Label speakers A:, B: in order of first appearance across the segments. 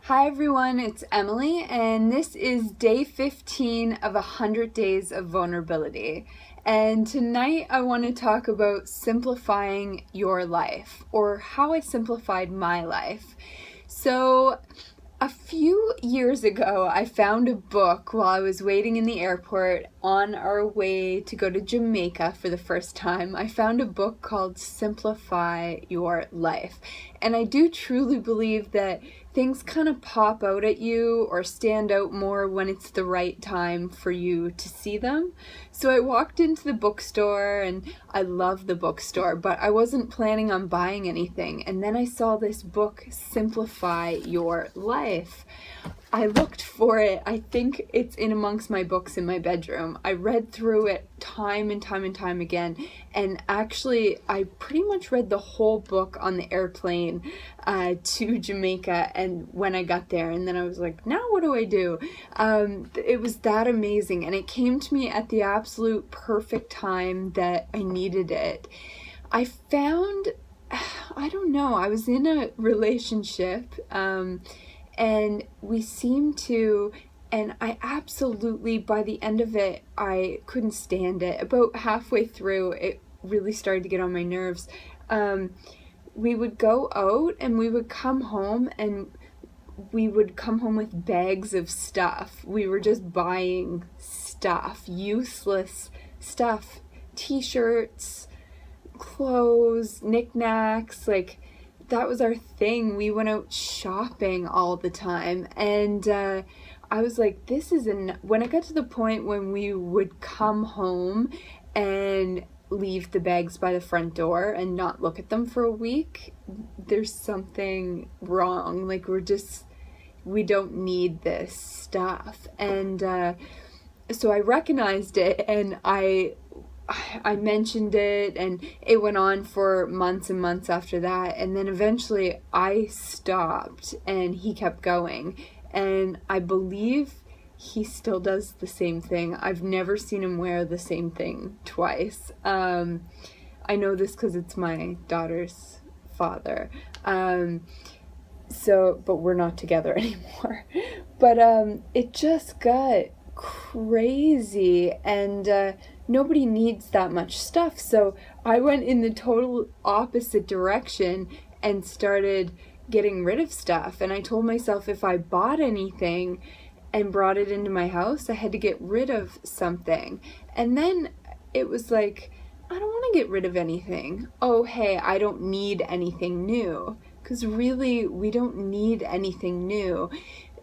A: Hi everyone, it's Emily, and this is day 15 of 100 Days of Vulnerability. And tonight I want to talk about simplifying your life, or how I simplified my life. So, a few years ago, I found a book while I was waiting in the airport on our way to go to Jamaica for the first time. I found a book called Simplify Your Life. And I do truly believe that things kind of pop out at you or stand out more when it's the right time for you to see them. So I walked into the bookstore, and I love the bookstore, but I wasn't planning on buying anything. And then I saw this book, Simplify Your Life. I looked for it. I think it's in amongst my books in my bedroom. I read through it time and time again. And actually, I pretty much read the whole book on the airplane to Jamaica and when I got there. And then I was like, now what do I do? It was that amazing. And it came to me at the absolute perfect time that I needed it. I found, I don't know, I was in a relationship, and we seemed to, and I absolutely, by the end of it, I couldn't stand it. About halfway through, it really started to get on my nerves. We would go out and we would come home, and we would come home with bags of stuff. We were just buying stuff, useless stuff, t-shirts, clothes, knickknacks, like that was our thing. We went out shopping all the time, and I was like, this is when I got to the point when we would come home and leave the bags by the front door and not look at them for a week, there's something wrong. Like we don't need this stuff. And so I recognized it, and I mentioned it, and it went on for months and months after that. And then eventually I stopped and he kept going. And I believe he still does the same thing. I've never seen him wear the same thing twice. I know this because it's my daughter's father. But we're not together anymore. But it just got crazy, and nobody needs that much stuff. So I went in the total opposite direction and started getting rid of stuff. And I told myself if I bought anything and brought it into my house, I had to get rid of something. And then it was like, I don't want to get rid of anything. Oh, hey, I don't need anything new. Because really, we don't need anything new.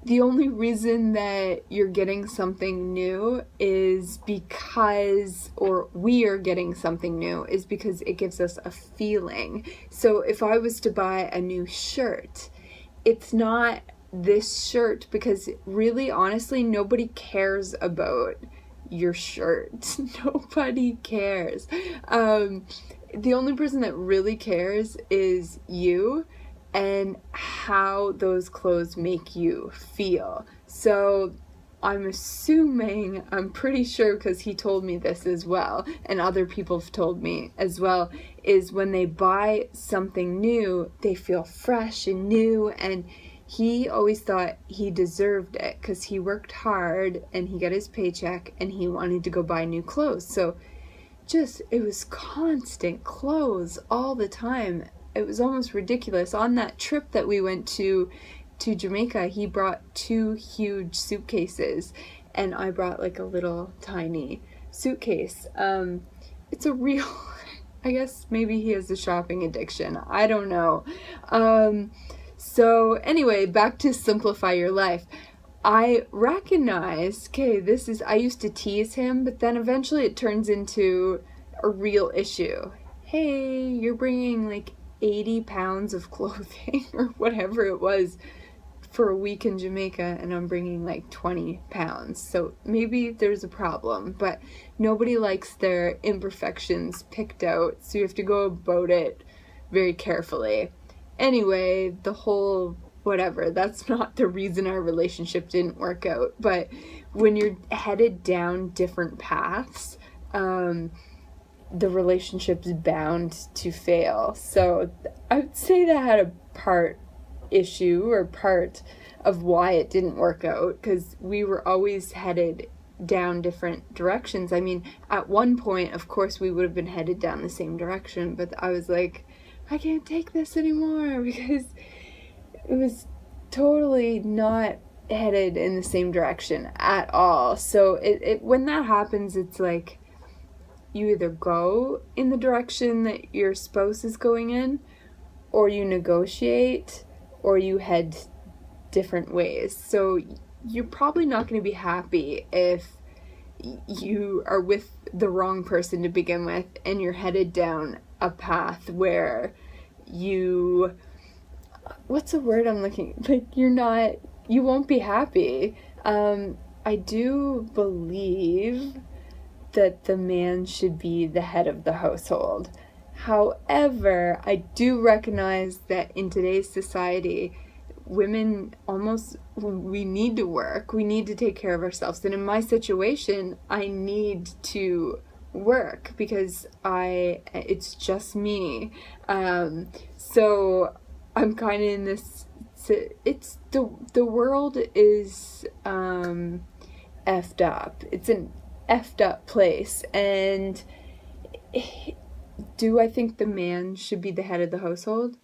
A: The only reason that you're getting something new is because, or we are getting something new, is because it gives us a feeling. So if I was to buy a new shirt, it's not this shirt, because really, honestly, nobody cares about your shirt. Nobody cares. The only person that really cares is you, and how those clothes make you feel. So I'm pretty sure, because he told me this as well, and other people have told me as well, is when they buy something new, they feel fresh and new. And he always thought he deserved it because he worked hard and he got his paycheck and he wanted to go buy new clothes. So it was constant clothes all the time. It was almost ridiculous. On that trip that we went to Jamaica, he brought 2 huge suitcases, and I brought like a little tiny suitcase. It's a real, I guess maybe he has a shopping addiction. I don't know. So anyway, back to Simplify Your Life. I recognized, I used to tease him, but then eventually it turns into a real issue. Hey, you're bringing like 80 pounds of clothing or whatever it was for a week in Jamaica, and I'm bringing like 20 pounds. So maybe there's a problem, but nobody likes their imperfections picked out, so you have to go about it very carefully. Anyway, the whole whatever, that's not the reason our relationship didn't work out. But when you're headed down different paths, the relationship's bound to fail. So I would say that had a part issue or part of why it didn't work out, because we were always headed down different directions. I mean, at one point, of course, we would have been headed down the same direction, but I was like, I can't take this anymore, because it was totally not headed in the same direction at all. So it when that happens, it's like you either go in the direction that your spouse is going in, or you negotiate, or you head different ways. So you're probably not going to be happy if you are with the wrong person to begin with and you're headed down a path where you, what's the word I'm looking, like you won't be happy. I do believe that the man should be the head of the household. However, I do recognize that in today's society, women we need to work. We need to take care of ourselves. And in my situation, I need to work because it's just me. So I'm kind of in this, it's the world is effed up. It's an effed up place. And do I think the man should be the head of the household?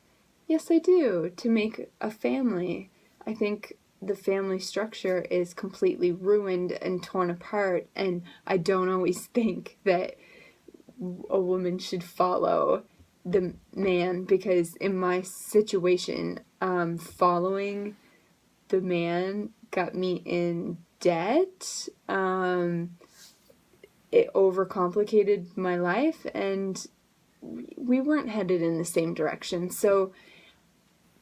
A: Yes, I do, to make a family. I think the family structure is completely ruined and torn apart, and I don't always think that a woman should follow the man, because in my situation, following the man got me in debt. It overcomplicated my life, and we weren't headed in the same direction. So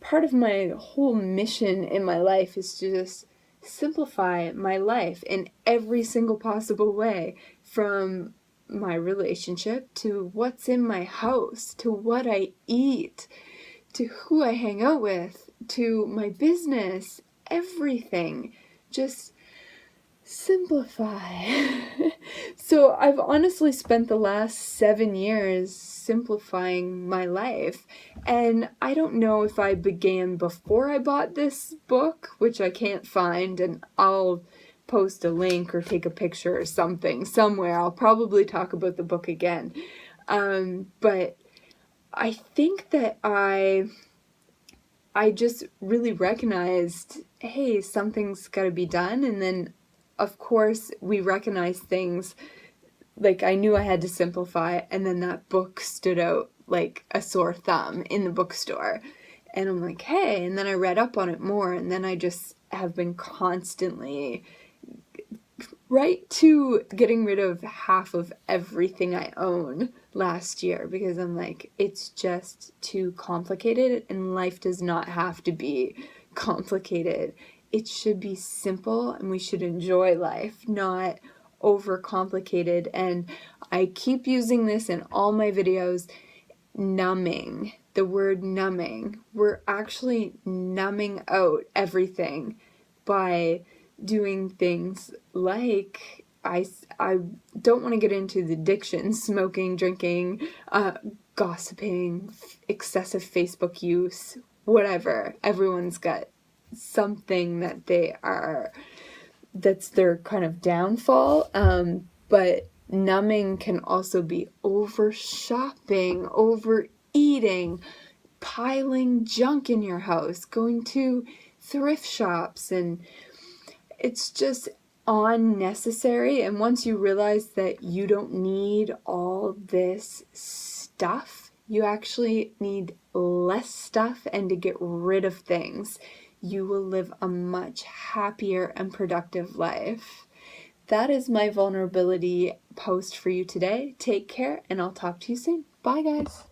A: part of my whole mission in my life is to just simplify my life in every single possible way, from my relationship to what's in my house, to what I eat, to who I hang out with, to my business, everything. Just simplify. So I've honestly spent the last 7 years simplifying my life, and I don't know if I began before I bought this book, which I can't find, and I'll post a link or take a picture or something somewhere. I'll probably talk about the book again. But I think that I just really recognized, hey, something's got to be done. And then, of course, we recognize things, like I knew I had to simplify, and then that book stood out like a sore thumb in the bookstore. And I'm like, hey, and then I read up on it more, and then I just have been constantly right to getting rid of half of everything I own last year, because I'm like, it's just too complicated, and life does not have to be complicated. It should be simple, and we should enjoy life, not overcomplicated. And I keep using this in all my videos, numbing, the word numbing. We're actually numbing out everything by doing things like, I don't want to get into the addiction, smoking, drinking, gossiping, excessive Facebook use, whatever. Everyone's got something that's their kind of downfall. But numbing can also be over shopping, overeating, piling junk in your house, going to thrift shops, and it's just unnecessary. And once you realize that you don't need all this stuff, you actually need less stuff, and to get rid of things, you will live a much happier and productive life. That is my vulnerability post for you today. Take care, and I'll talk to you soon. Bye, guys.